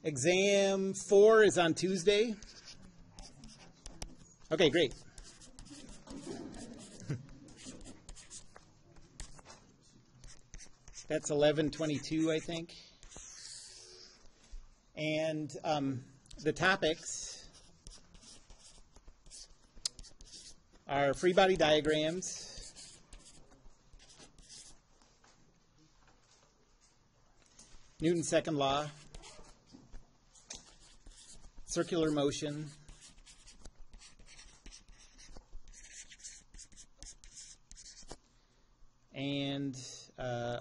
Exam 4 is on Tuesday. Okay, great. That's 11:22, I think. And the topics are free body diagrams, Newton's second law, circular motion, and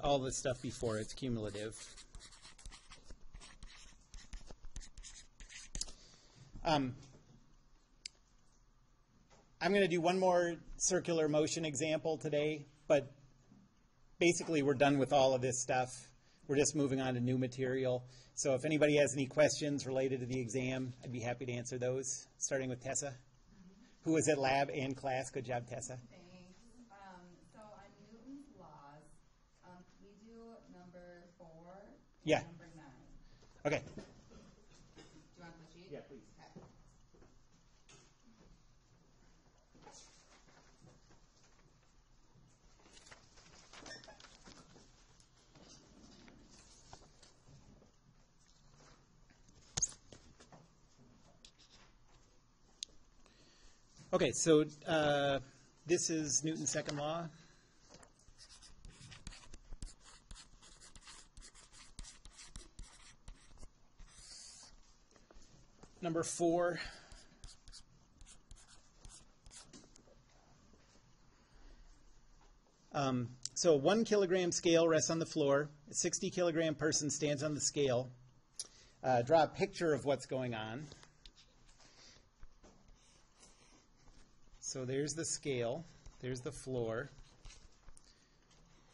all the stuff before it's cumulative. I'm going to do one more circular motion example today, but basically we're done with all of this stuff. We're just moving on to new material. So if anybody has any questions related to the exam, I'd be happy to answer those, starting with Tessa, who was at lab and class. Good job, Tessa. Thanks. So on Newton's laws, we do number 4 and Yeah. number 9. Okay. Do you want the sheet? Yeah, please. Okay. Okay, so this is Newton's second law. Number 4. So 1 kilogram scale rests on the floor. A 60 kilogram person stands on the scale. Draw a picture of what's going on. So there's the scale, there's the floor,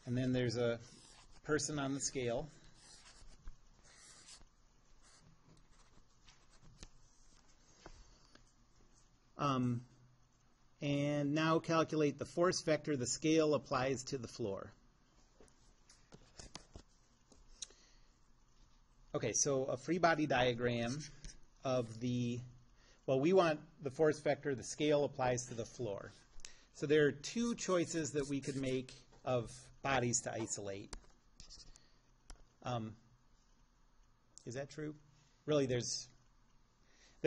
and then there's a person on the scale. And now calculate the force vector the scale applies to the floor. Okay, so a free body diagram of the, well, we want the force vector the scale applies to the floor. So there are two choices that we could make of bodies to isolate. Is that true? Really, there's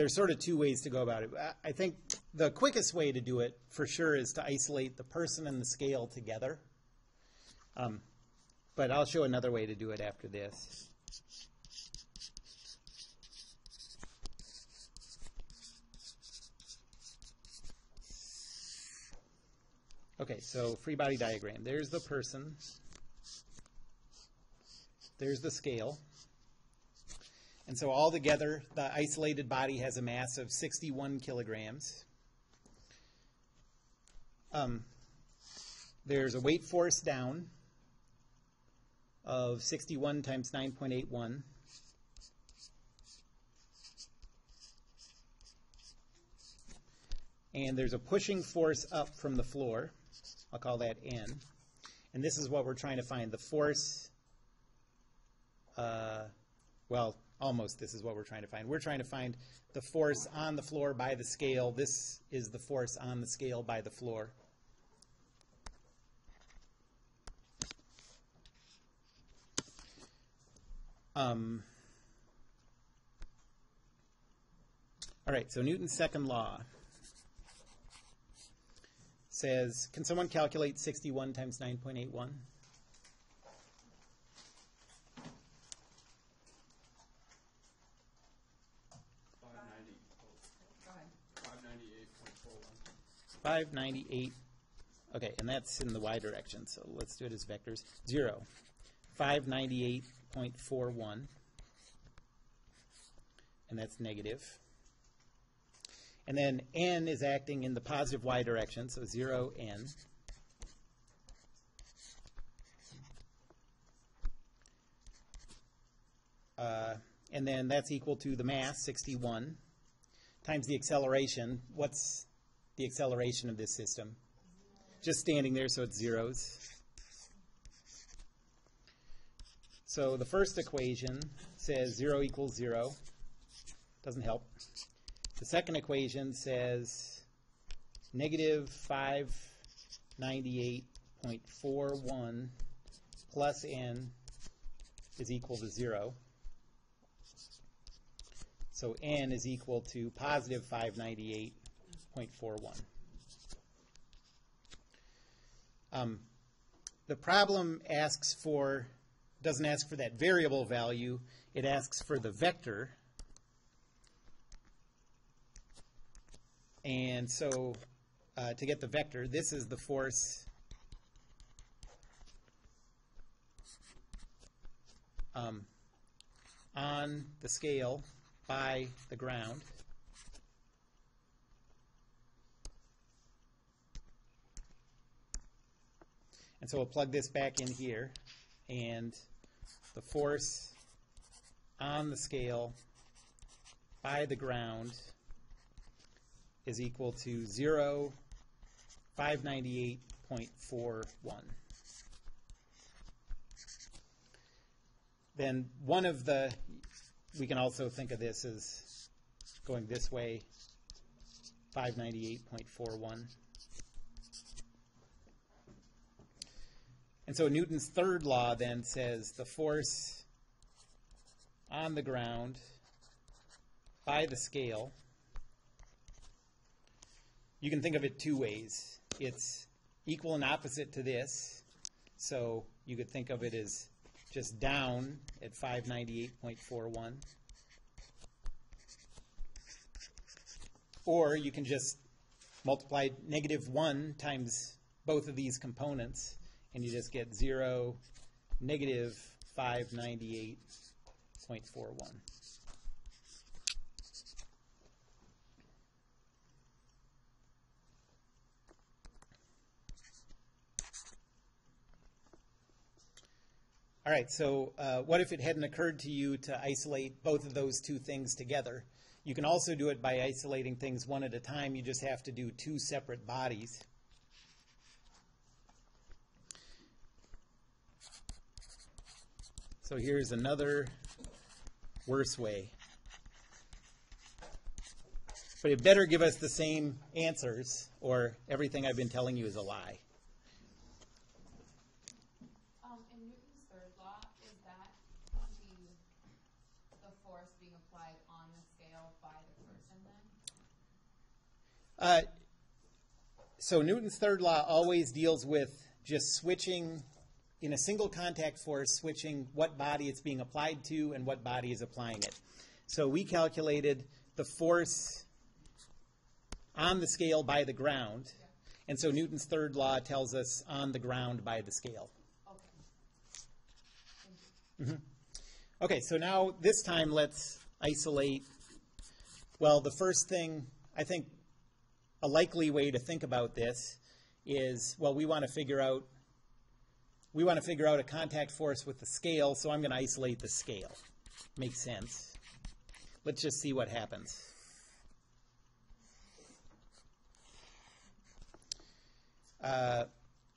sort of two ways to go about it. I think the quickest way to do it, for sure, is to isolate the person and the scale together. But I'll show another way to do it after this. Okay, so free body diagram. There's the person. There's the scale. And so all together, the isolated body has a mass of 61 kilograms. There's a weight force down of 61 times 9.81. And there's a pushing force up from the floor. I'll call that N. And this is what we're trying to find, the force, well, almost this is what we're trying to find. We're trying to find the force on the floor by the scale. This is the force on the scale by the floor. All right, so Newton's second law says, can someone calculate 61 times 9.81? Go ahead. 598. Okay, and that's in the y direction, so let's do it as vectors. 0. 598.41. And that's negative. And then n is acting in the positive y direction, so 0n. And then that's equal to the mass, 61, times the acceleration. What's the acceleration of this system? Just standing there, so it's zeros. So the first equation says 0 equals 0. Doesn't help. The second equation says negative 598.41 plus n is equal to 0. So n is equal to positive 598.41. The problem doesn't ask for that variable value. It asks for the vector. And so to get the vector, this is the force on the scale by the ground. And so we'll plug this back in here, and the force on the scale by the ground is equal to 598.41. Then we can also think of this as going this way, 598.41. And so Newton's third law then says the force on the ground by the scale, you can think of it two ways. It's equal and opposite to this, so you could think of it as just down at 598.41. Or you can just multiply negative 1 times both of these components, and you just get 0, negative 598.41. All right, so what if it hadn't occurred to you to isolate both of those two things together? You can also do it by isolating things one at a time. You just have to do two separate bodies. So here's another worse way. But it better give us the same answers, or everything I've been telling you is a lie. In Newton's third law, is that the force being applied on the scale by the person then? So Newton's third law always deals with just switching, in a single contact force, switching what body it's being applied to and what body is applying it. So we calculated the force on the scale by the ground, and so Newton's third law tells us on the ground by the scale. Okay. Okay, so now this time let's isolate, well, the first thing, I think a likely way to think about this is, well, we want to figure out a contact force with the scale, so I'm going to isolate the scale. Makes sense. Let's just see what happens.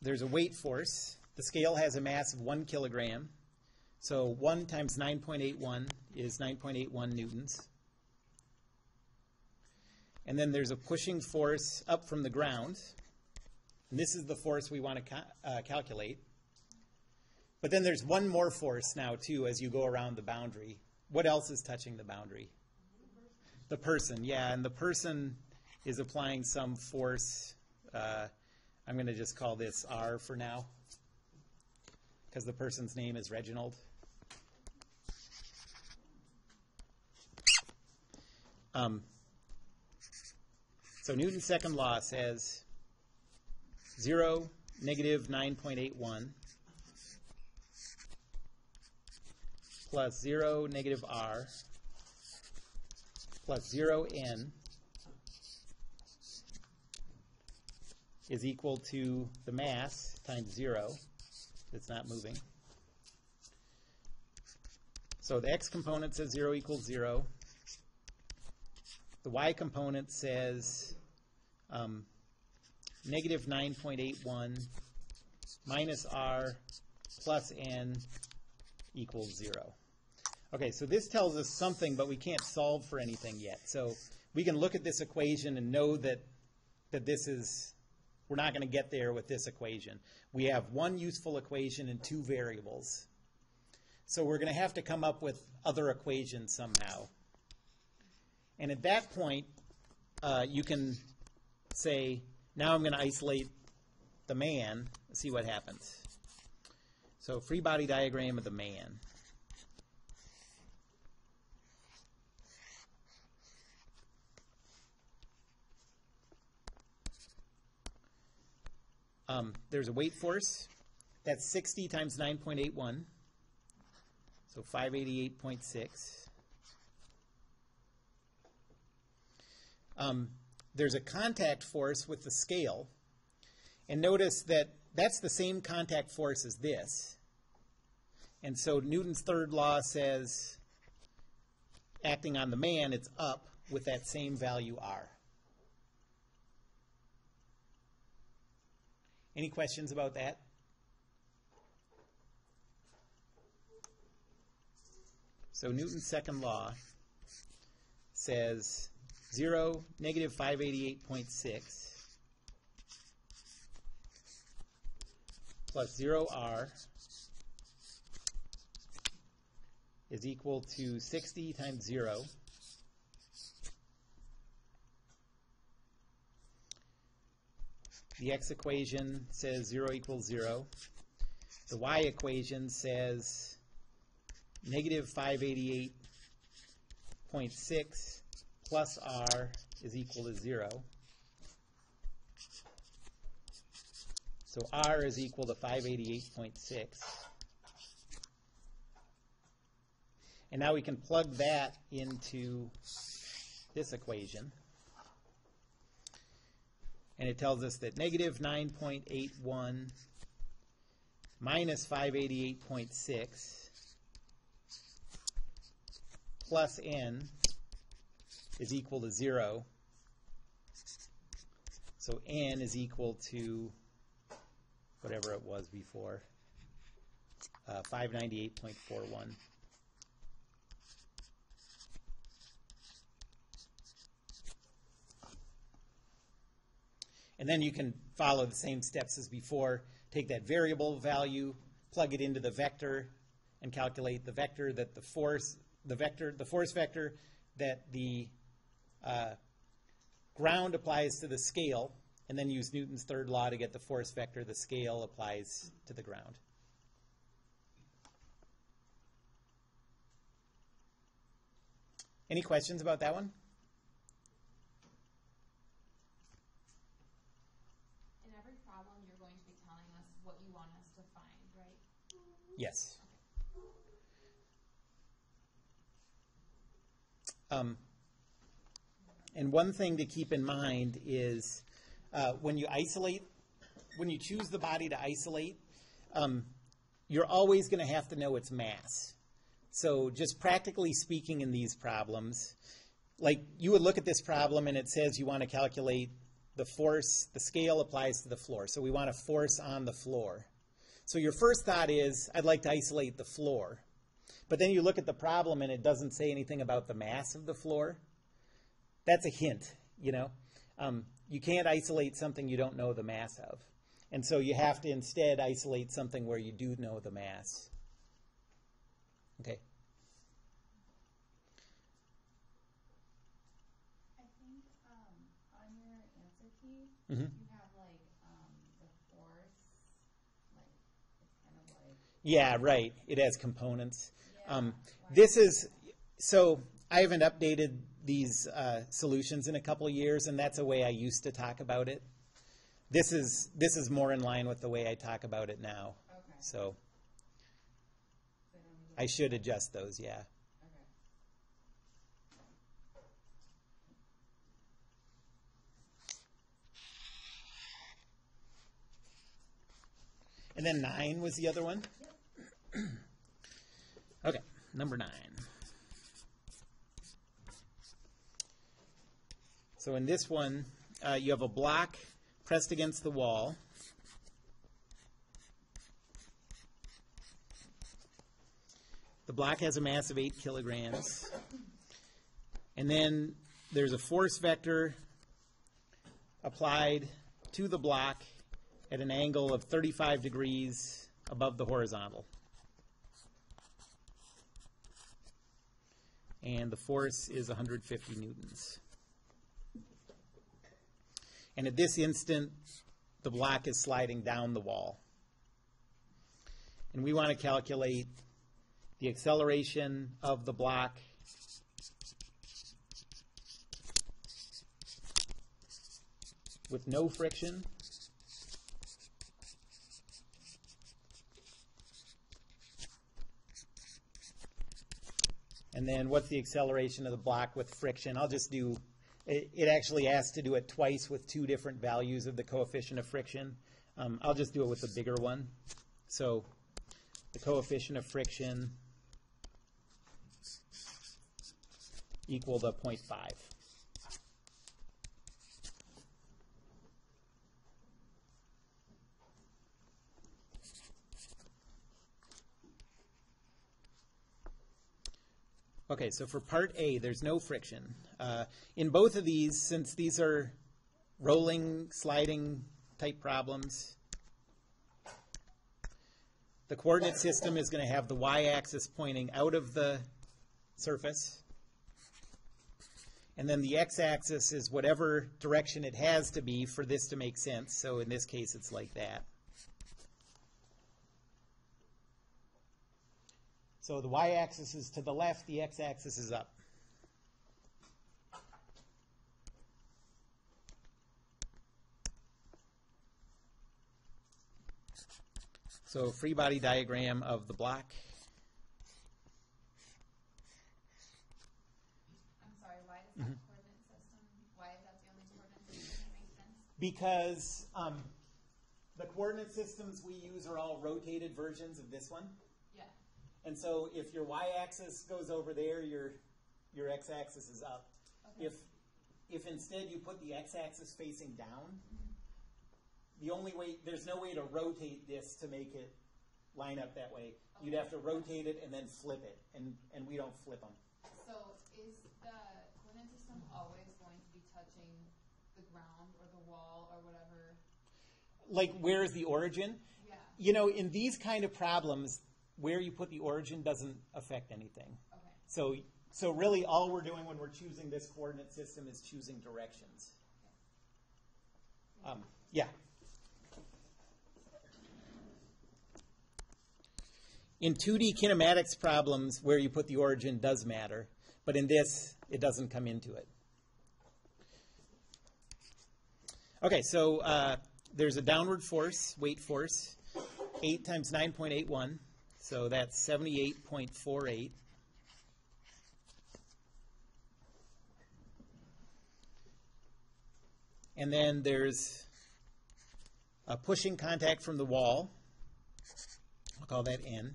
There's a weight force. The scale has a mass of 1 kilogram. So 1 times 9.81 is 9.81 newtons. And then there's a pushing force up from the ground. And this is the force we want to calculate. But then there's one more force now, too, as you go around the boundary. What else is touching the boundary? The person, yeah. And the person is applying some force. I'm going to just call this R for now, because the person's name is Reginald. So Newton's second law says 0, negative 9.81 plus 0, negative R plus 0, N is equal to the mass times 0. It's not moving. So the x component says 0 equals 0. The y component says negative 9.81 minus r plus n equals 0. Okay, so this tells us something, but we can't solve for anything yet. So we can look at this equation and know that this is, we're not going to get there with this equation. We have one useful equation and two variables. So we're going to have to come up with other equations somehow. And at that point, you can say, now I'm going to isolate the man, see what happens. So free body diagram of the man. There's a weight force. That's 60 times 9.81. So 588.6. There's a contact force with the scale. And notice that that's the same contact force as this. And so Newton's third law says, acting on the man, it's up with that same value R. Any questions about that? So Newton's second law says 0, negative 588.6 plus 0R is equal to 60 times 0 The x equation says 0 equals 0. The y equation says negative 588.6 plus r is equal to 0. So r is equal to 588.6. And now we can plug that into this equation. And it tells us that negative 9.81 minus 588.6 plus n is equal to 0. So n is equal to whatever it was before, 598.41. And then you can follow the same steps as before. Take that variable value, plug it into the vector, and calculate the vector that the force vector that the ground applies to the scale, and then use Newton's third law to get the force vector the scale applies to the ground. Any questions about that one? Yes. And one thing to keep in mind is when you choose the body to isolate, you're always going to have to know its mass. So just practically speaking in these problems, like you would look at this problem and it says you want to calculate the force, the scale applies to the floor. So we want a force on the floor. So your first thought is, I'd like to isolate the floor. But then you look at the problem and it doesn't say anything about the mass of the floor. That's a hint, you know. You can't isolate something you don't know the mass of. And so you have to instead isolate something where you do know the mass. Okay. I think on your answer key, Mm-hmm. you have like the force, like it's kind of like. Yeah, right. It has components. Yeah, This is, so I haven't updated these solutions in a couple of years, and that's a way I used to talk about it. This is more in line with the way I talk about it now. Okay. So I should adjust those, yeah. Okay. And then 9 was the other one? Yep. Okay, number 9. So in this one, you have a block pressed against the wall. The block has a mass of 8 kilograms. And then there's a force vector applied to the block at an angle of 35 degrees above the horizontal. And the force is 150 newtons. And at this instant, the block is sliding down the wall. And we want to calculate the acceleration of the block with no friction and then what's the acceleration of the block with friction. I'll just do, it actually asks to do it twice with 2 different values of the coefficient of friction. I'll just do it with the bigger one. So the coefficient of friction equal to 0.5. Okay, so for part A, there's no friction. In both of these, since these are rolling, sliding type problems, the coordinate system is going to have the y-axis pointing out of the surface. And then the x-axis is whatever direction it has to be for this to make sense. So in this case, it's like that. So the y-axis is to the left, the x-axis is up. So free body diagram of the block. I'm sorry, why does that coordinate system, why is that the only coordinate system that makes sense? Because the coordinate systems we use are all rotated versions of this one. Yeah. And so if your y-axis goes over there, your x-axis is up. Okay. If instead you put the x-axis facing down, the only way, there's no way to rotate this to make it line up that way. Okay. You'd have to rotate it and then flip it, and we don't flip them. So is the coordinate system always going to be touching the ground or the wall or whatever? Like, where's the origin? Yeah. You know, in these kind of problems, where you put the origin doesn't affect anything. Okay. So really all we're doing when we're choosing this coordinate system is choosing directions. Yeah. In 2D kinematics problems, where you put the origin does matter, but in this, it doesn't come into it. Okay, so there's a downward force, weight force, 8 times 9.81, so that's 78.48. And then there's a pushing contact from the wall. I'll call that N.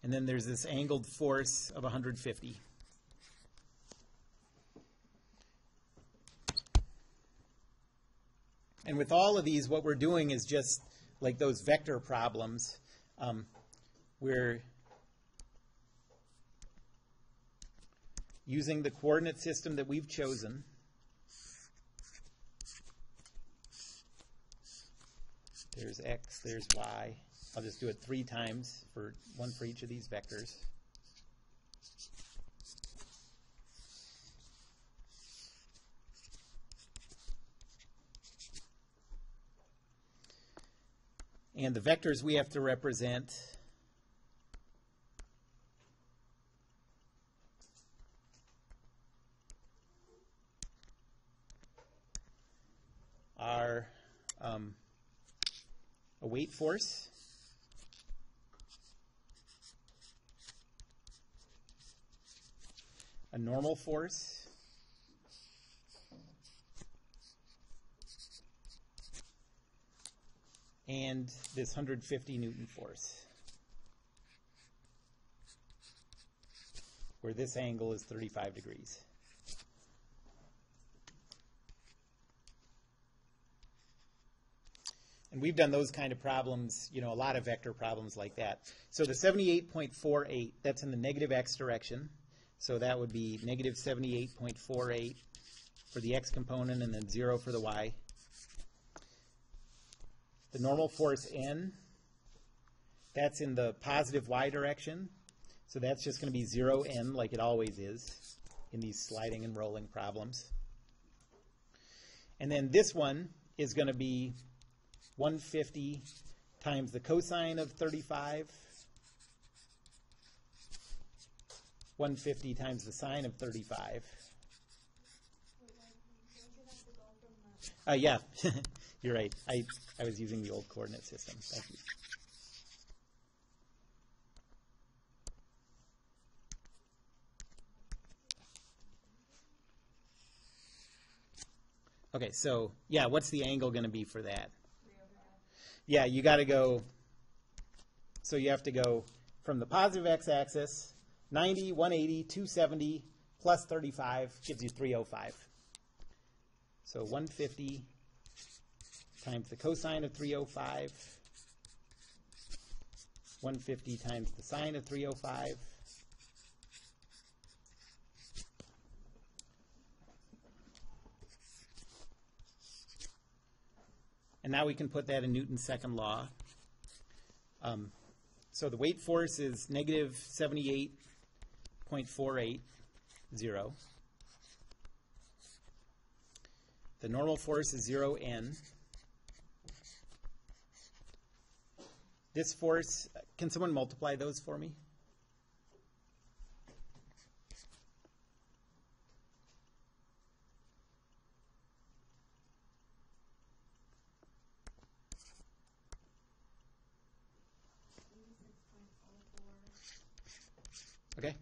And then there's this angled force of 150. And with all of these, what we're doing is just like those vector problems. We're using the coordinate system that we've chosen. There's x, there's y. I'll just do it 3 times, one for each of these vectors. And the vectors we have to represent are a weight force, a normal force, and this 150 Newton force, where this angle is 35 degrees. And we've done those kind of problems, a lot of vector problems like that. So the 78.48, that's in the negative x direction. So that would be negative 78.48 for the x component and then 0 for the y. The normal force N, that's in the positive y direction. So that's just going to be 0n like it always is in these sliding and rolling problems. And then this one is going to be 150 times the cosine of 35, 150 times the sine of 35. Yeah, you're right. I was using the old coordinate system. Thank you. Okay, so, yeah, what's the angle going to be for that? Yeah, you got to go, so you have to go from the positive x-axis, 90, 180, 270, plus 35 gives you 305. So 150 times the cosine of 305, 150 times the sine of 305, and now we can put that in Newton's second law. So the weight force is negative 78.480. The normal force is 0n. This force, can someone multiply those for me? Okay.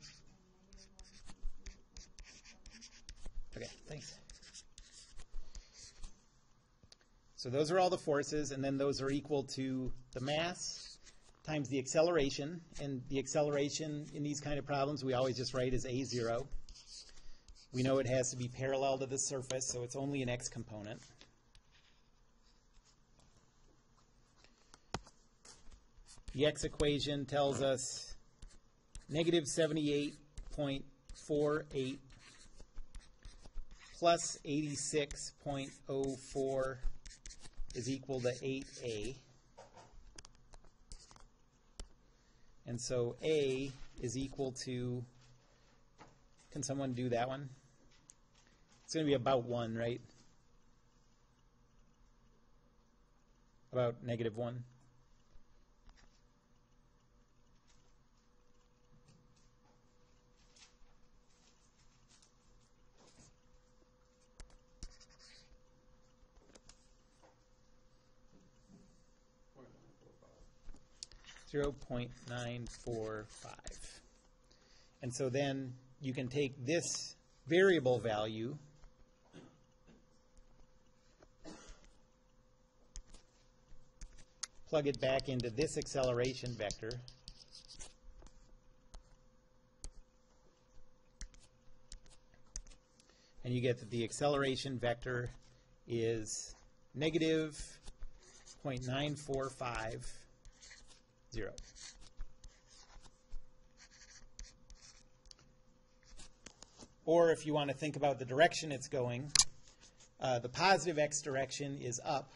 Okay, thanks. So those are all the forces, and then those are equal to the mass times the acceleration. And the acceleration in these kind of problems we always just write as a0. We know it has to be parallel to the surface, so it's only an x component. The x equation tells us negative 78.48 plus 86.04 is equal to 8a. And so a is equal to, can someone do that one? It's going to be about 1, right? About negative 1. .945. And so then you can take this variable value plug it back into this acceleration vector and you get that the acceleration vector is negative 0.945. Or if you want to think about the direction it's going, the positive x direction is up.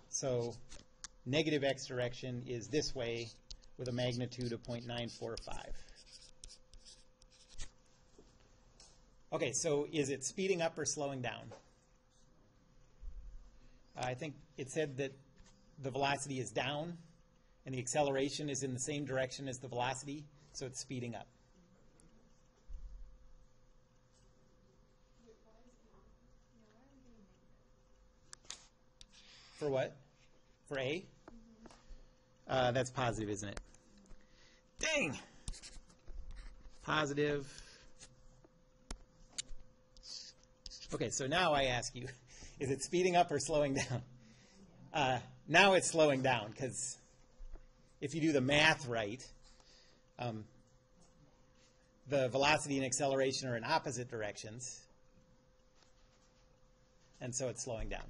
So negative x direction is this way with a magnitude of 0.945. Okay, so is it speeding up or slowing down? I think it said that the velocity is down, and the acceleration is in the same direction as the velocity, so it's speeding up. For what? For A? That's positive, isn't it? Dang! Positive. Okay, so now I ask you, is it speeding up or slowing down? Now it's slowing down, because if you do the math right, the velocity and acceleration are in opposite directions, and so it's slowing down.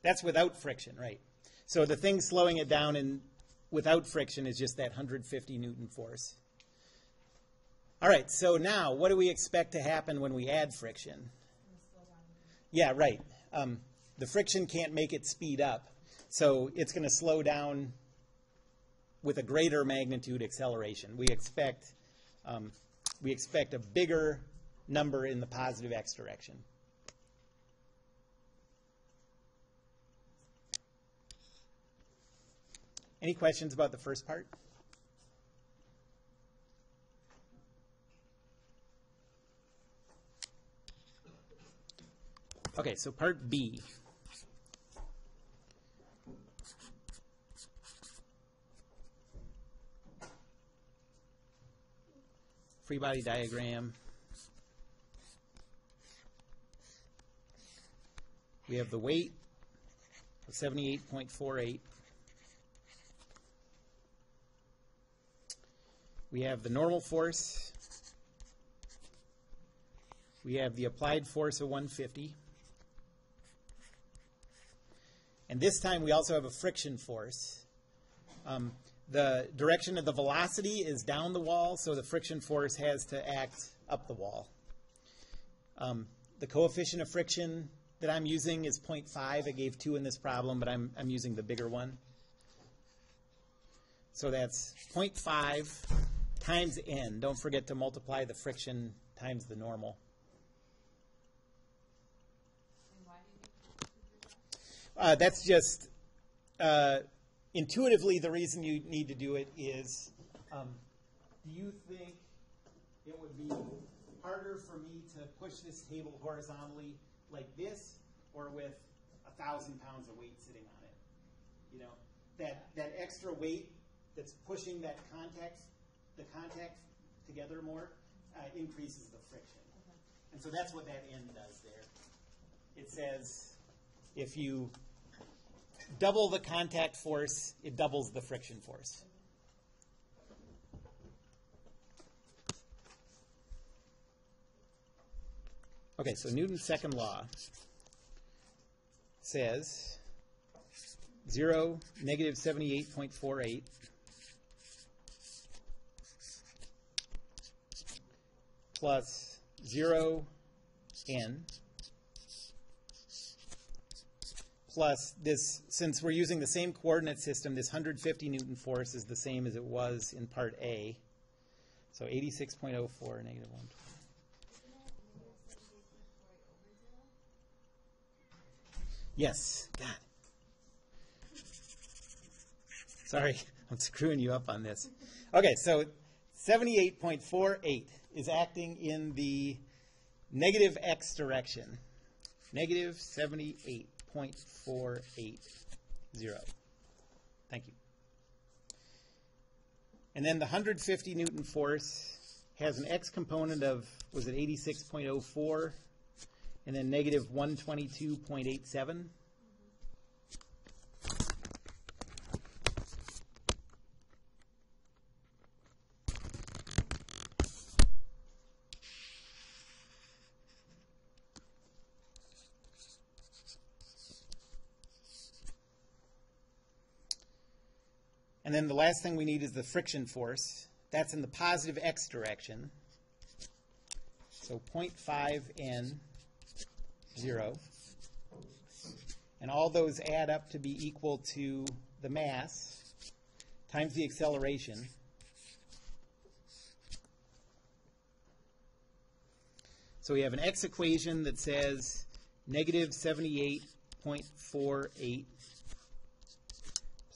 That's without friction, right? So the thing slowing it down without friction is just that 150 Newton force. All right, so now what do we expect to happen when we add friction? Yeah, right. The friction can't make it speed up, so it's going to slow down with a greater magnitude acceleration. We expect a bigger number in the positive x direction. Any questions about the first part? Okay, so part B. Free body diagram. We have the weight of 78.48. We have the normal force. We have the applied force of 150. And this time we also have a friction force. The direction of the velocity is down the wall, so the friction force has to act up the wall. The coefficient of friction that I'm using is 0.5. I gave 2 in this problem, but I'm using the bigger one. So that's 0.5 times n. Don't forget to multiply the friction times the normal. That's just intuitively the reason you need to do it is, do you think it would be harder for me to push this table horizontally like this, or with 1,000 pounds of weight sitting on it? You know, that extra weight that's pushing the contact together more increases the friction. And so that's what that n does there. It says if you double the contact force, it doubles the friction force. Okay, so Newton's second law says 0, negative 78.48 plus 0 n plus this, since we're using the same coordinate system, this 150 Newton force is the same as it was in part A. So 86.04, negative 120. Yes, God. Sorry, I'm screwing you up on this. Okay, so 78.48 is acting in the negative x direction. Negative 78.480. Thank you. And then the 150 Newton force has an x component of, was it 86.04? And then negative 122.87. And then the last thing we need is the friction force. That's in the positive x direction. So 0.5 n 0. And all those add up to be equal to the mass times the acceleration. So we have an x equation that says negative 78.48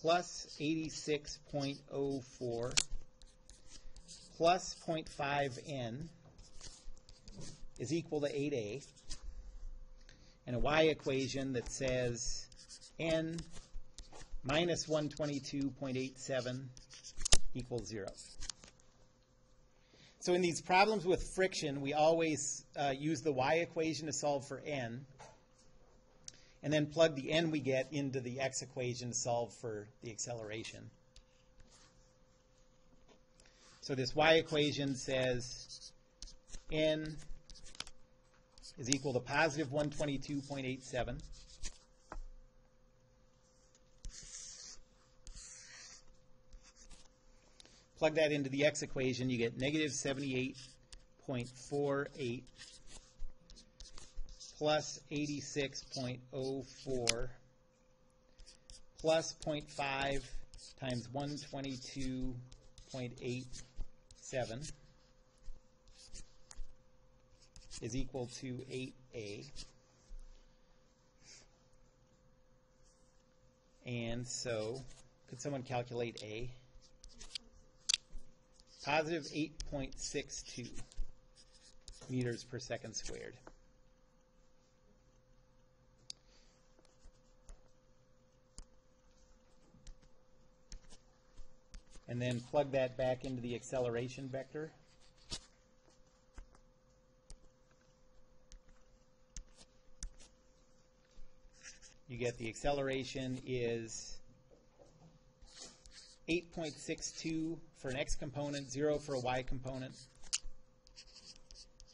plus 86.04 plus 0.5 n is equal to 8a. And a y equation that says n minus 122.87 equals 0. So in these problems with friction, we always use the y equation to solve for n, and then plug the n we get into the x equation to solve for the acceleration. So this y equation says n is equal to positive 122.87 plug that into the x equation, you get negative 78.48 plus 86.04 plus 0.5 times 122.87 is equal to 8a. And so, could someone calculate A? Positive 8.62 meters per second squared. And then plug that back into the acceleration vector. You get the acceleration is 8.62 for an x component, 0 for a y component,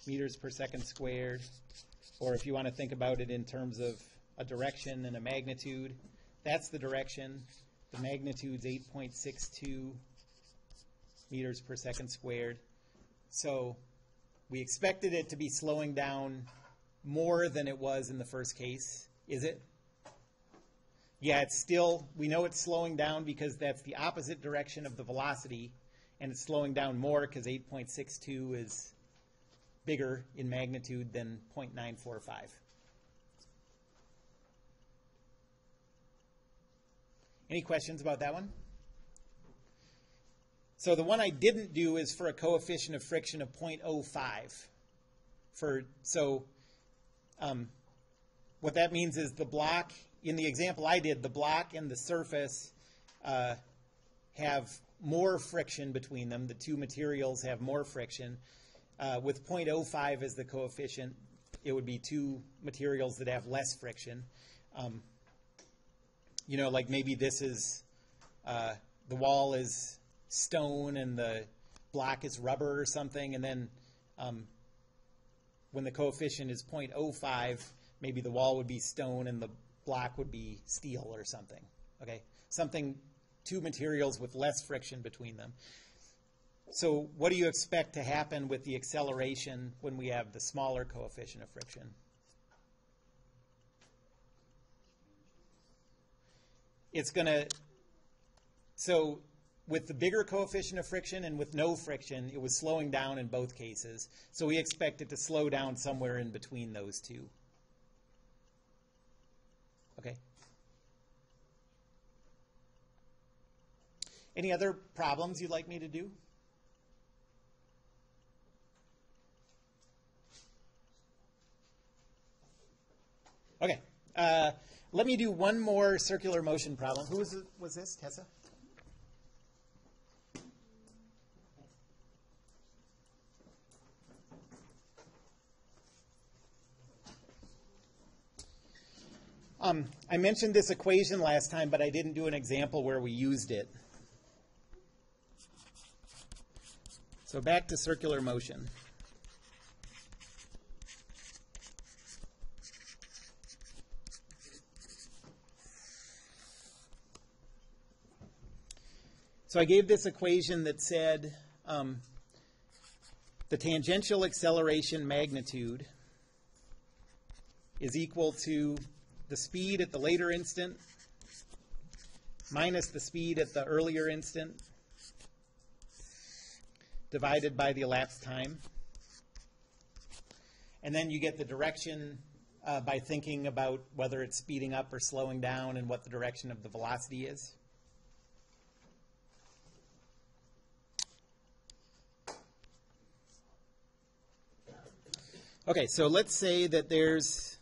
meters per second squared. Or if you want to think about it in terms of a direction and a magnitude, that's the direction. The magnitude's 8.62 meters per second squared. So we expected it to be slowing down more than it was in the first case. Is it? Yeah, it's still, we know it's slowing down because that's the opposite direction of the velocity, and it's slowing down more because 8.62 is bigger in magnitude than 0.945. Any questions about that one? So the one I didn't do is for a coefficient of friction of 0.05. What that means is the block, in the example I did, the block and the surface have more friction between them. The two materials have more friction. With 0.05 as the coefficient, it would be two materials that have less friction. You know, like maybe this is, the wall is stone and the block is rubber or something, and then when the coefficient is 0.05, maybe the wall would be stone and the block would be steel or something. Okay, something, two materials with less friction between them. So what do you expect to happen with the acceleration when we have the smaller coefficient of friction? It's going to, so with the bigger coefficient of friction and with no friction, it was slowing down in both cases. So we expect it to slow down somewhere in between those two. Okay. Any other problems you'd like me to do? Okay. Let me do one more circular motion problem. Who was this? Tessa? I mentioned this equation last time, but I didn't do an example where we used it. So back to circular motion. So I gave this equation that said the tangential acceleration magnitude is equal to the speed at the later instant minus the speed at the earlier instant divided by the elapsed time. And then you get the direction by thinking about whether it's speeding up or slowing down and what the direction of the velocity is. Okay, so let's say that there's,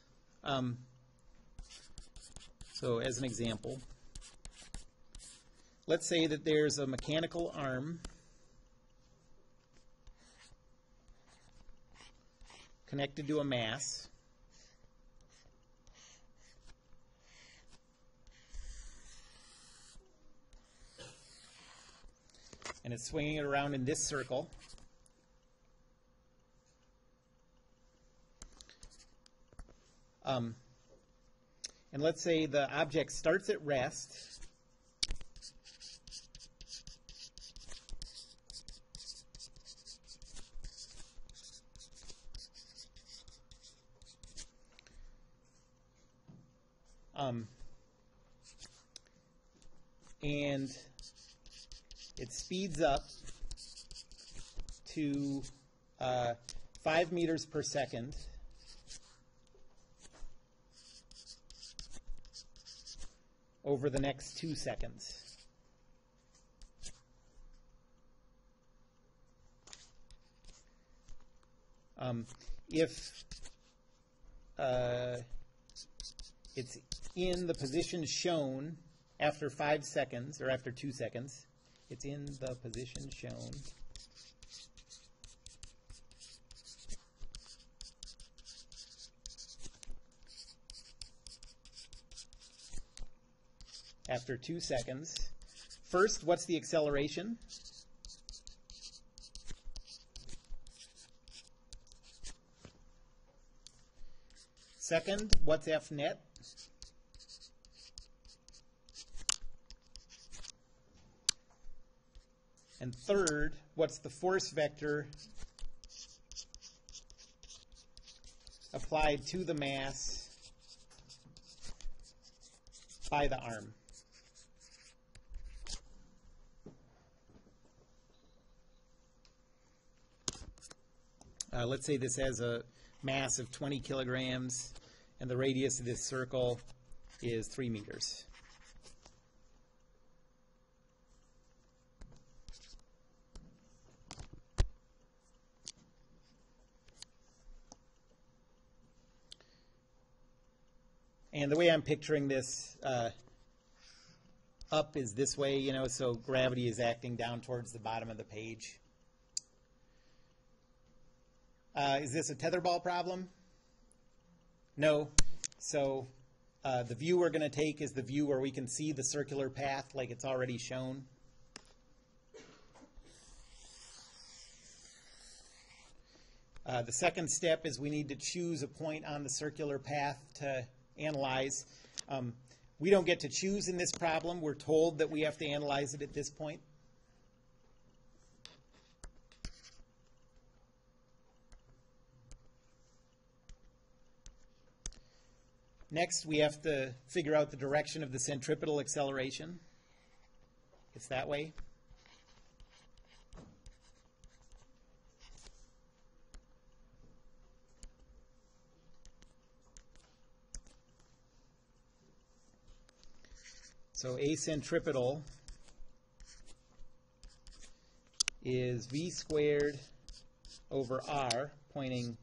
so as an example, let's say that there's a mechanical arm connected to a mass. And it's swinging it around in this circle. And let's say the object starts at rest And it speeds up to 5 meters per second over the next 2 seconds. If it's in the position shown after 5 seconds, or after 2 seconds, it's in the position shown after 2 seconds. First, what's the acceleration? Second, what's F net? And third, what's the force vector applied to the mass by the arm? Let's say this has a mass of 20 kilograms, and the radius of this circle is 3 meters. And the way I'm picturing this up is this way, you know, so gravity is acting down towards the bottom of the page. Is this a tetherball problem? No. So the view we're going to take is the view where we can see the circular path like it's already shown. The second step is we need to choose a point on the circular path to analyze. We don't get to choose in this problem. We're told that we have to analyze it at this point. Next, we have to figure out the direction of the centripetal acceleration. It's that way. So A centripetal is v squared over r, pointing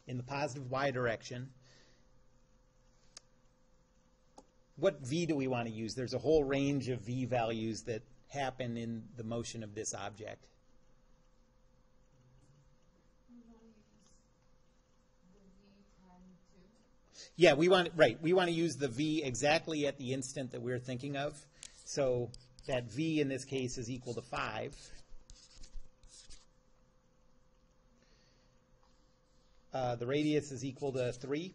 in the positive y direction. What v do we want to use? There's a whole range of v values that happen in the motion of this object. Yeah, we want to use the v exactly at the instant that we're thinking of. So that v in this case is equal to 5. The radius is equal to 3.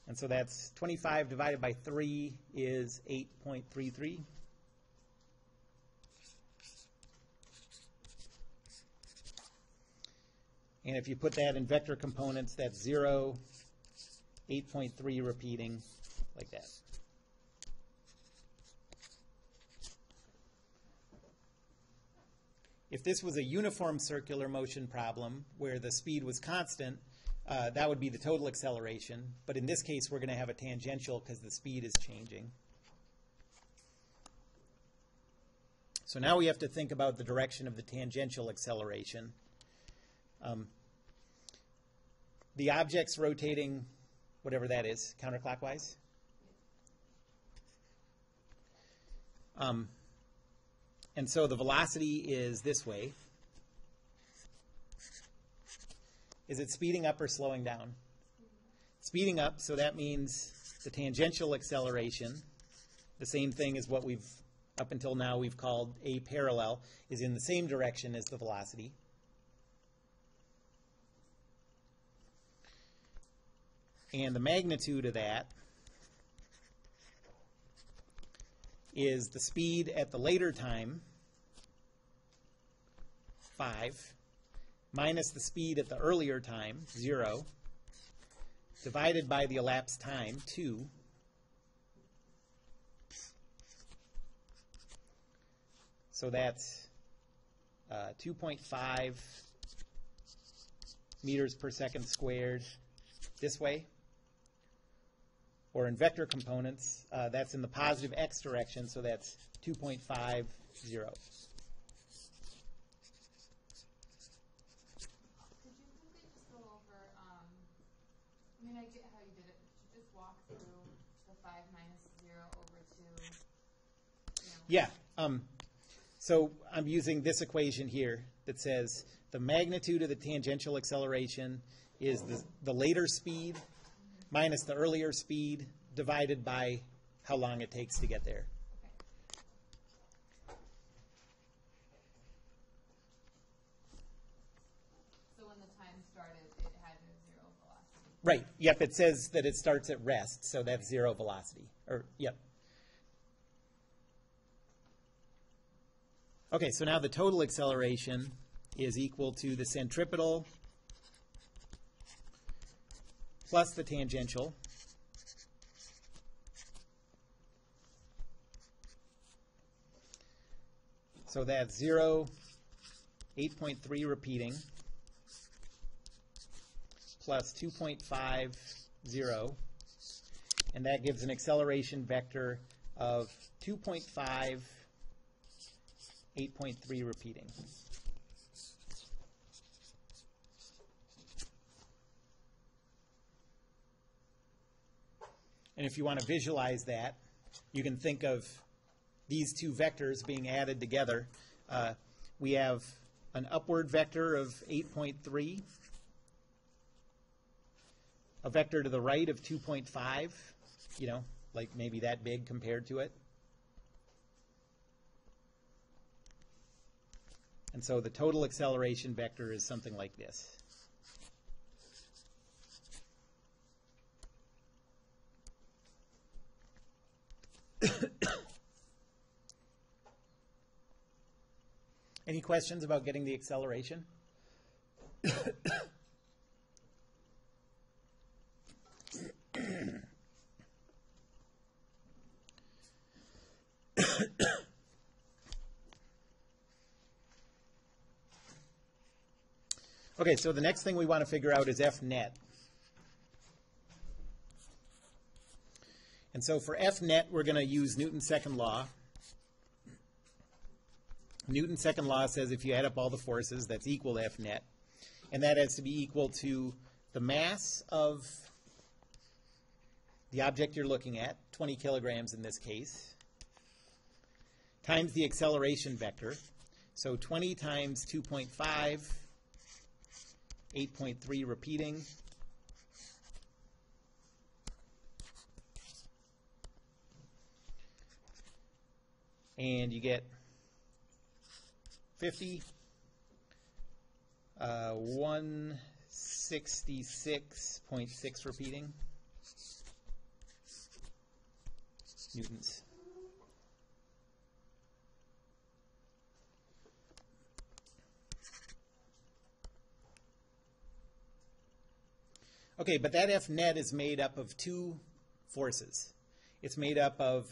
And so that's 25 divided by 3 is 8.33. And if you put that in vector components, that's 0, 8.3 repeating, like that. If this was a uniform circular motion problem where the speed was constant, that would be the total acceleration. But in this case, we're going to have a tangential because the speed is changing. So now we have to think about the direction of the tangential acceleration. The object's rotating, whatever that is, counterclockwise. And so the velocity is this way. Is it speeding up or slowing down? Speeding up, so that means the tangential acceleration, the same thing as what we've, up until now, we've called A parallel, is in the same direction as the velocity. And the magnitude of that is the speed at the later time, 5, minus the speed at the earlier time, 0, divided by the elapsed time, 2, so that's 2.5 meters per second squared this way. Or in vector components, that's in the positive x direction, so that's 2.50. Could you quickly just go over, I mean, I get how you did it, but could you just walk through the 5 minus 0 over 2? Yeah. So I'm using this equation here that says the magnitude of the tangential acceleration is the later speed minus the earlier speed divided by how long it takes to get there. So when the time started, it had a 0 velocity. Right. Yep. It says that it starts at rest, so that's 0 velocity. Or yep. Okay. So now the total acceleration is equal to the centripetal plus the tangential. So that's 0, 8.3 repeating, plus 2.50, and that gives an acceleration vector of 2.5, 8.3 repeating. And if you want to visualize that, you can think of these two vectors being added together. We have an upward vector of 8.3, a vector to the right of 2.5, like maybe that big compared to it. And so the total acceleration vector is something like this. Any questions about getting the acceleration? Okay, so the next thing we want to figure out is F net. And so for F net, we're going to use Newton's second law. Newton's second law says if you add up all the forces, that's equal to F net. And that has to be equal to the mass of the object you're looking at, 20 kilograms in this case, times the acceleration vector. So 20 times 2.5, 8.3 repeating. And you get 50, 166.6 repeating newtons. Okay, but that F net is made up of two forces. It's made up of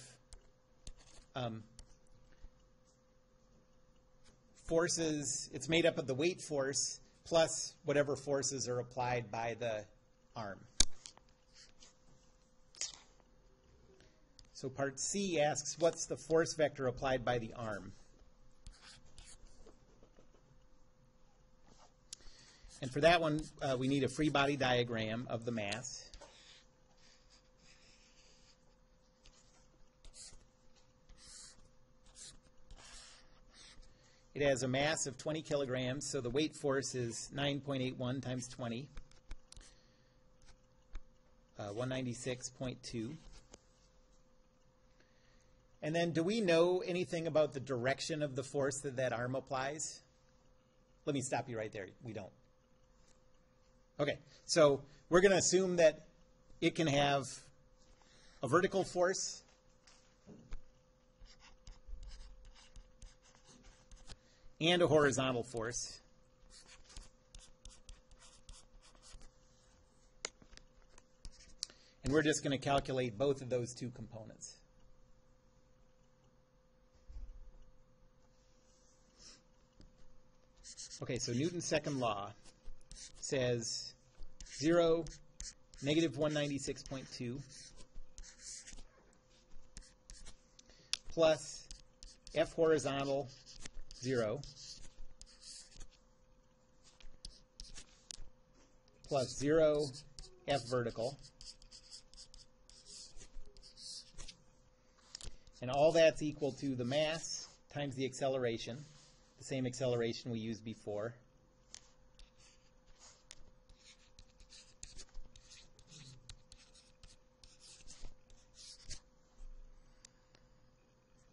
forces, it's made up of the weight force plus whatever forces are applied by the arm. So part C asks, what's the force vector applied by the arm? And for that one, we need a free body diagram of the mass. It has a mass of 20 kilograms, so the weight force is 9.81 times 20, 196.2. And then do we know anything about the direction of the force that that arm applies? Let me stop you right there. We don't. Okay, so we're going to assume that it can have a vertical force and a horizontal force. And we're just going to calculate both of those two components. Okay, so Newton's second law says 0, negative 196.2, plus F horizontal, 0, plus 0, F vertical. And all that's equal to the mass times the acceleration, the same acceleration we used before.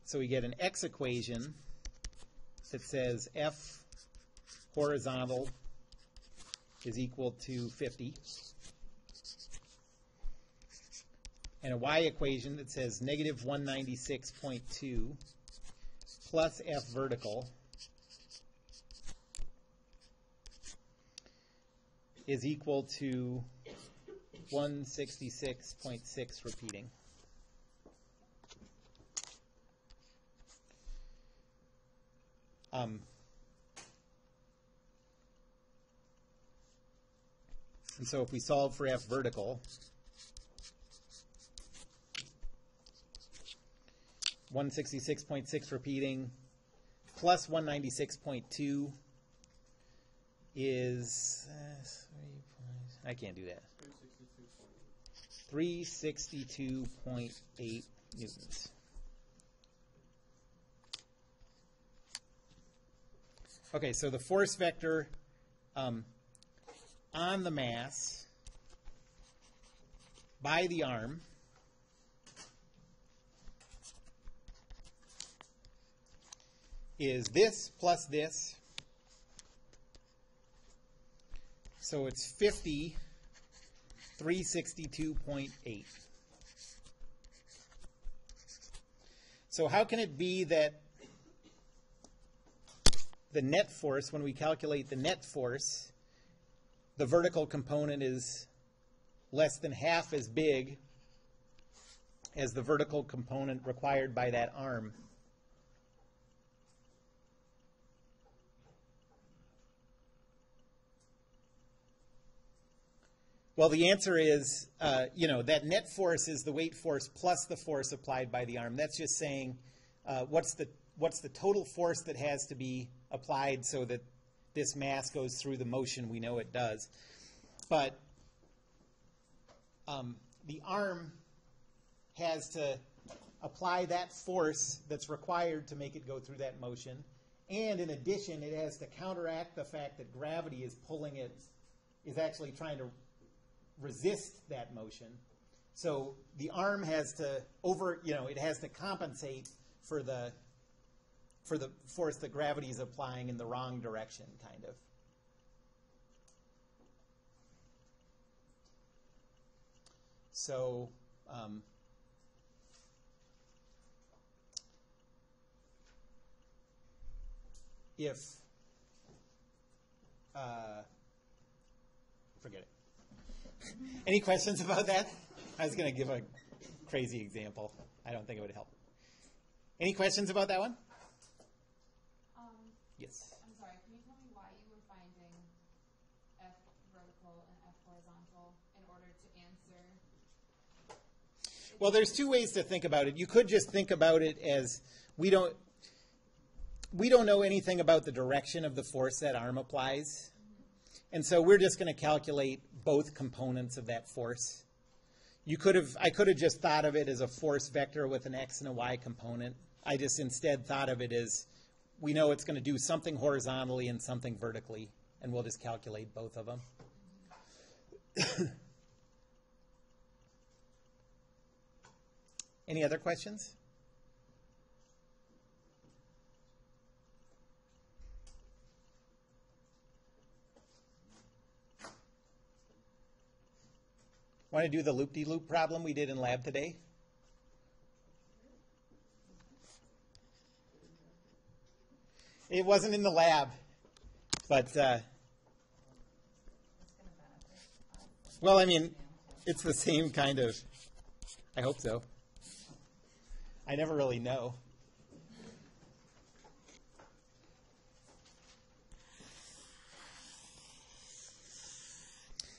So we get an X equation that says F horizontal is equal to 50. And a Y equation that says negative 196.2 plus F vertical is equal to 166.6 repeating. And so if we solve for F vertical, 166.6 repeating plus 196.2 is, I can't do that, 362.8 newtons. Okay, so the force vector on the mass by the arm is this plus this. So it's 50, 362.8. So how can it be that the net force, when we calculate the net force, the vertical component is less than half as big as the vertical component required by that arm? Well, the answer is, that net force is the weight force plus the force applied by the arm. That's just saying what's the total force that has to be applied so that this mass goes through the motion we know it does. But the arm has to apply that force that's required to make it go through that motion. And in addition, it has to counteract the fact that gravity is pulling it, is actually trying to resist that motion. So the arm has to it has to compensate for the force that gravity is applying in the wrong direction, kind of. So if forget it. Any questions about that? I was going to give a crazy example. I don't think it would help. Any questions about that one? Yes. I'm sorry, can you tell me why you were finding F vertical and F horizontal in order to answer? Well, there's two ways to think about it. You could just think about it as we don't know anything about the direction of the force that arm applies. And so we're just going to calculate both components of that force. I could have just thought of it as a force vector with an x and a y component. I just instead thought of it as we know it's going to do something horizontally and something vertically, and we'll just calculate both of them. Any other questions? Want to do the loop-de-loop problem we did in lab today? It wasn't in the lab, but, well, I mean, It's the same kind of, I hope so. I never really know.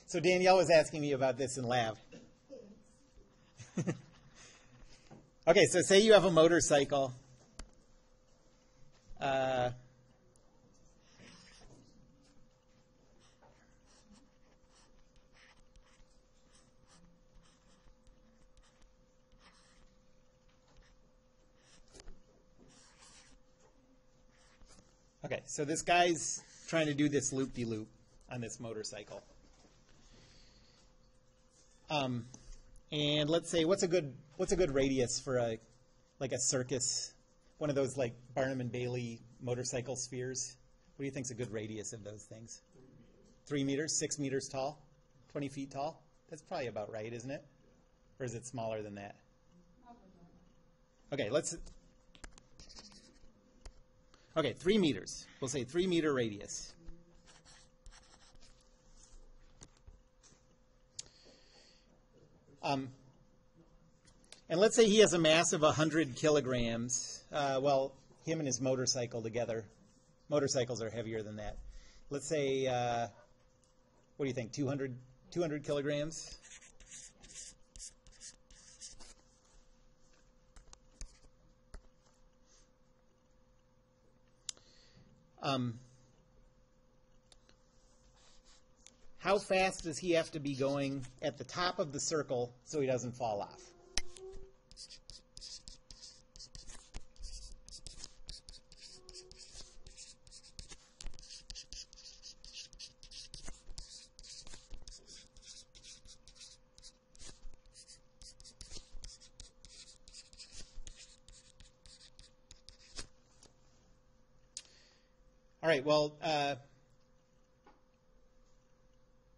So Danielle was asking me about this in lab. Okay, so say you have a motorcycle. Okay, so this guy's trying to do this loop-de-loop on this motorcycle. And let's say, what's a good radius for a circus, one of those like Barnum and Bailey motorcycle spheres? What do you think's a good radius of those things? 3 meters, 6 meters tall, 20 feet tall? That's probably about right, isn't it? Or is it smaller than that? Okay, 3 meters. We'll say 3 meter radius. And let's say he has a mass of 100 kilograms. Well, him and his motorcycle together. Motorcycles are heavier than that. Let's say, what do you think, 200 kilograms? How fast does he have to be going at the top of the circle so he doesn't fall off? All right, well,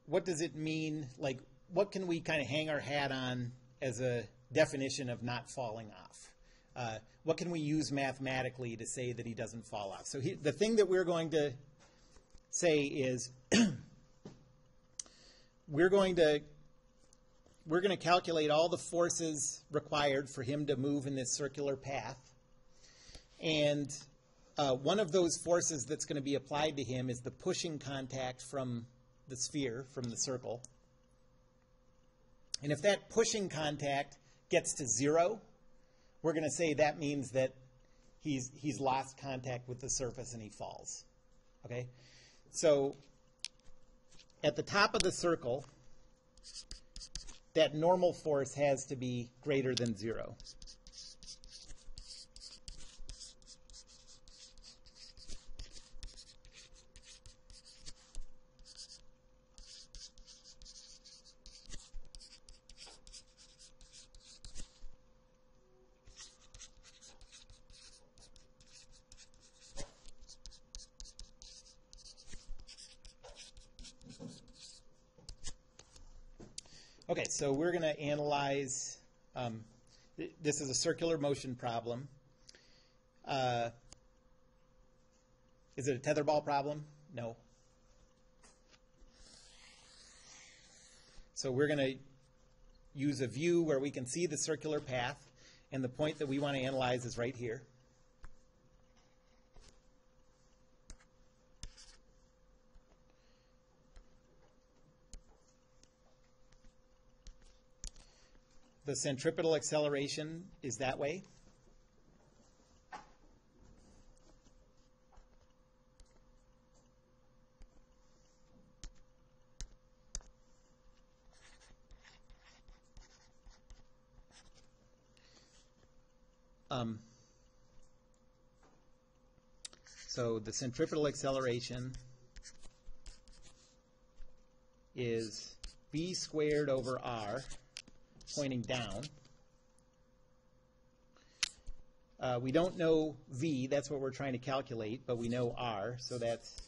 what does it mean? Like, what can we kind of hang our hat on as a definition of not falling off? What can we use mathematically to say that he doesn't fall off? So the thing that we're going to say is we're going to calculate all the forces required for him to move in this circular path. And one of those forces that's going to be applied to him is the pushing contact from the sphere, from the circle. And if that pushing contact gets to 0, we're going to say that means that he's lost contact with the surface and he falls. Okay? So at the top of the circle, that normal force has to be greater than 0. Okay, so we're going to analyze, this is a circular motion problem. Is it a tetherball problem? No. So we're going to use a view where we can see the circular path, and the point that we want to analyze is right here. The centripetal acceleration is that way. So the centripetal acceleration is v squared over r, pointing down. We don't know v, that's what we're trying to calculate, but we know r, so that's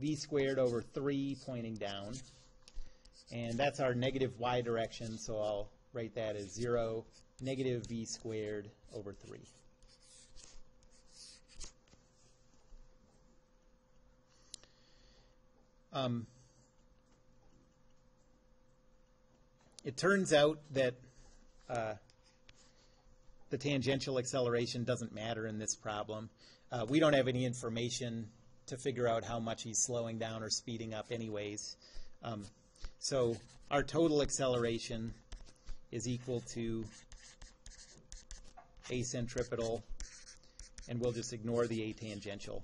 v squared over 3 pointing down. And that's our negative y direction, so I'll write that as 0, negative v squared over 3. It turns out that the tangential acceleration doesn't matter in this problem. We don't have any information to figure out how much he's slowing down or speeding up anyways. So our total acceleration is equal to a centripetal, and we'll just ignore the a tangential.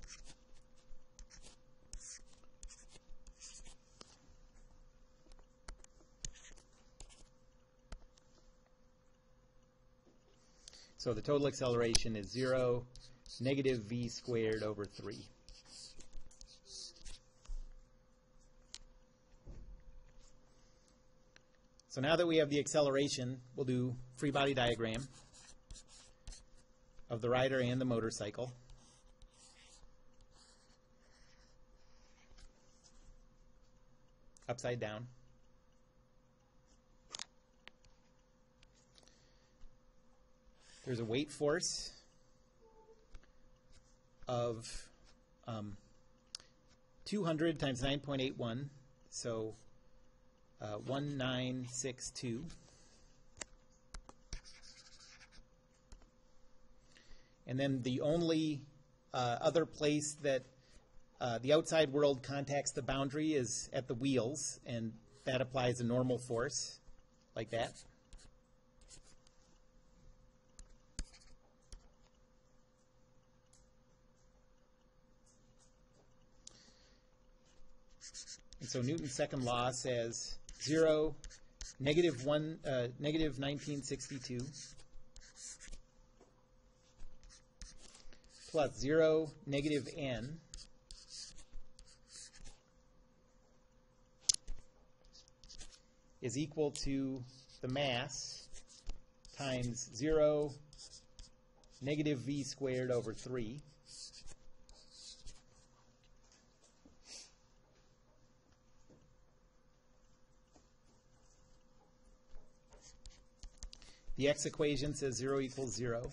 So the total acceleration is 0, negative v squared over 3. So now that we have the acceleration, we'll do free body diagram of the rider and the motorcycle. Upside down. There's a weight force of 200 times 9.81, so 1962. And then the only other place that the outside world contacts the boundary is at the wheels, and that applies a normal force, like that. And so Newton's second law says 0, negative 1962 plus 0, negative n is equal to the mass times 0, negative v squared over 3. The x equation says 0 equals 0.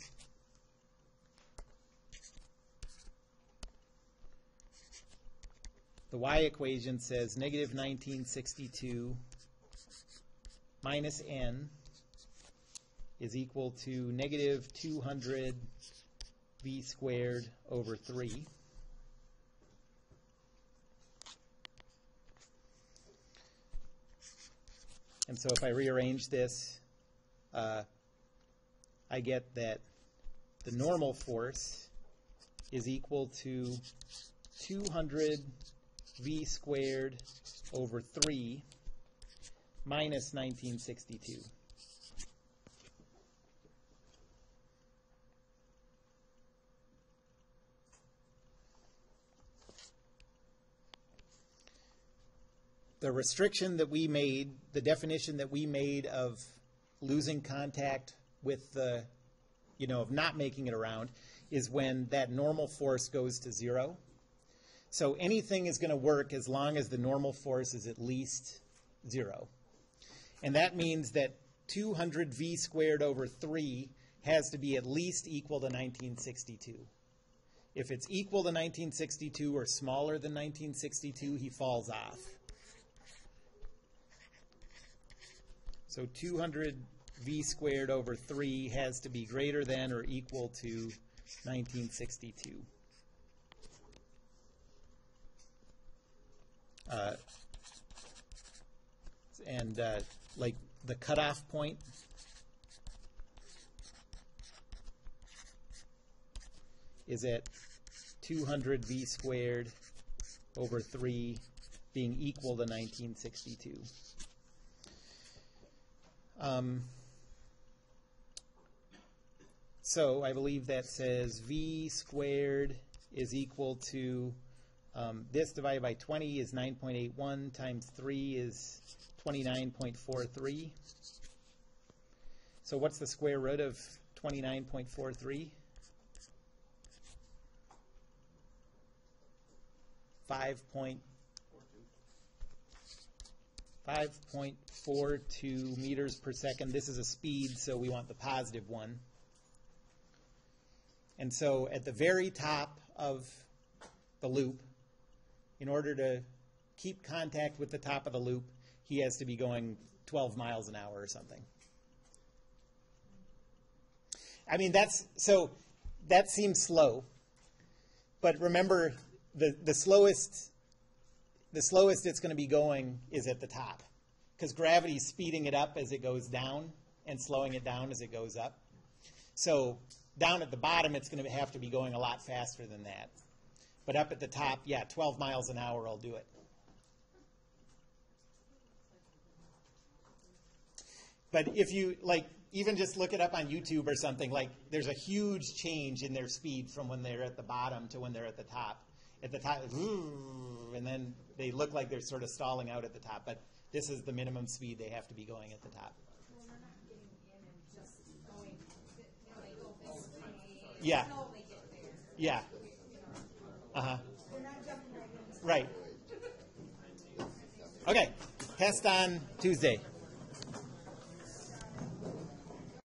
The y equation says negative 1962 minus n is equal to negative 200 v squared over 3. And so if I rearrange this, I get that the normal force is equal to 200 v squared over 3 minus 1962. The restriction that we made, the definition that we made of losing contact with the, of not making it around, is when that normal force goes to 0. So anything is going to work as long as the normal force is at least 0. And that means that 200 v squared over 3 has to be at least equal to 1962. If it's equal to 1962 or smaller than 1962, he falls off. So 200 v squared over 3 has to be greater than or equal to 1962. Like the cutoff point is at 200 v squared over 3 being equal to 1962. So I believe that says v squared is equal to this divided by 20 is 9.81 times 3 is 29.43. So what's the square root of 29.43? 5.42 meters per second. This is a speed, so we want the positive one. And so at the very top of the loop, in order to keep contact with the top of the loop, he has to be going 12 miles an hour or something. I mean, that seems slow. But remember, the slowest it's going to be going is at the top, because gravity's speeding it up as it goes down and slowing it down as it goes up. So down at the bottom, it's going to have to be going a lot faster than that. But up at the top, yeah, 12 miles an hour will do it. But if you, like, even just look it up on YouTube or something, like, there's a huge change in their speed from when they're at the bottom to when they're at the top. At the top, and then they look like they're sort of stalling out at the top. But this is the minimum speed they have to be going at the top. Well, they're not getting in and just going, they go this way. Yeah. Until they get there. Yeah. Uh-huh. They're not jumping right in. Right. Okay. Test on Tuesday.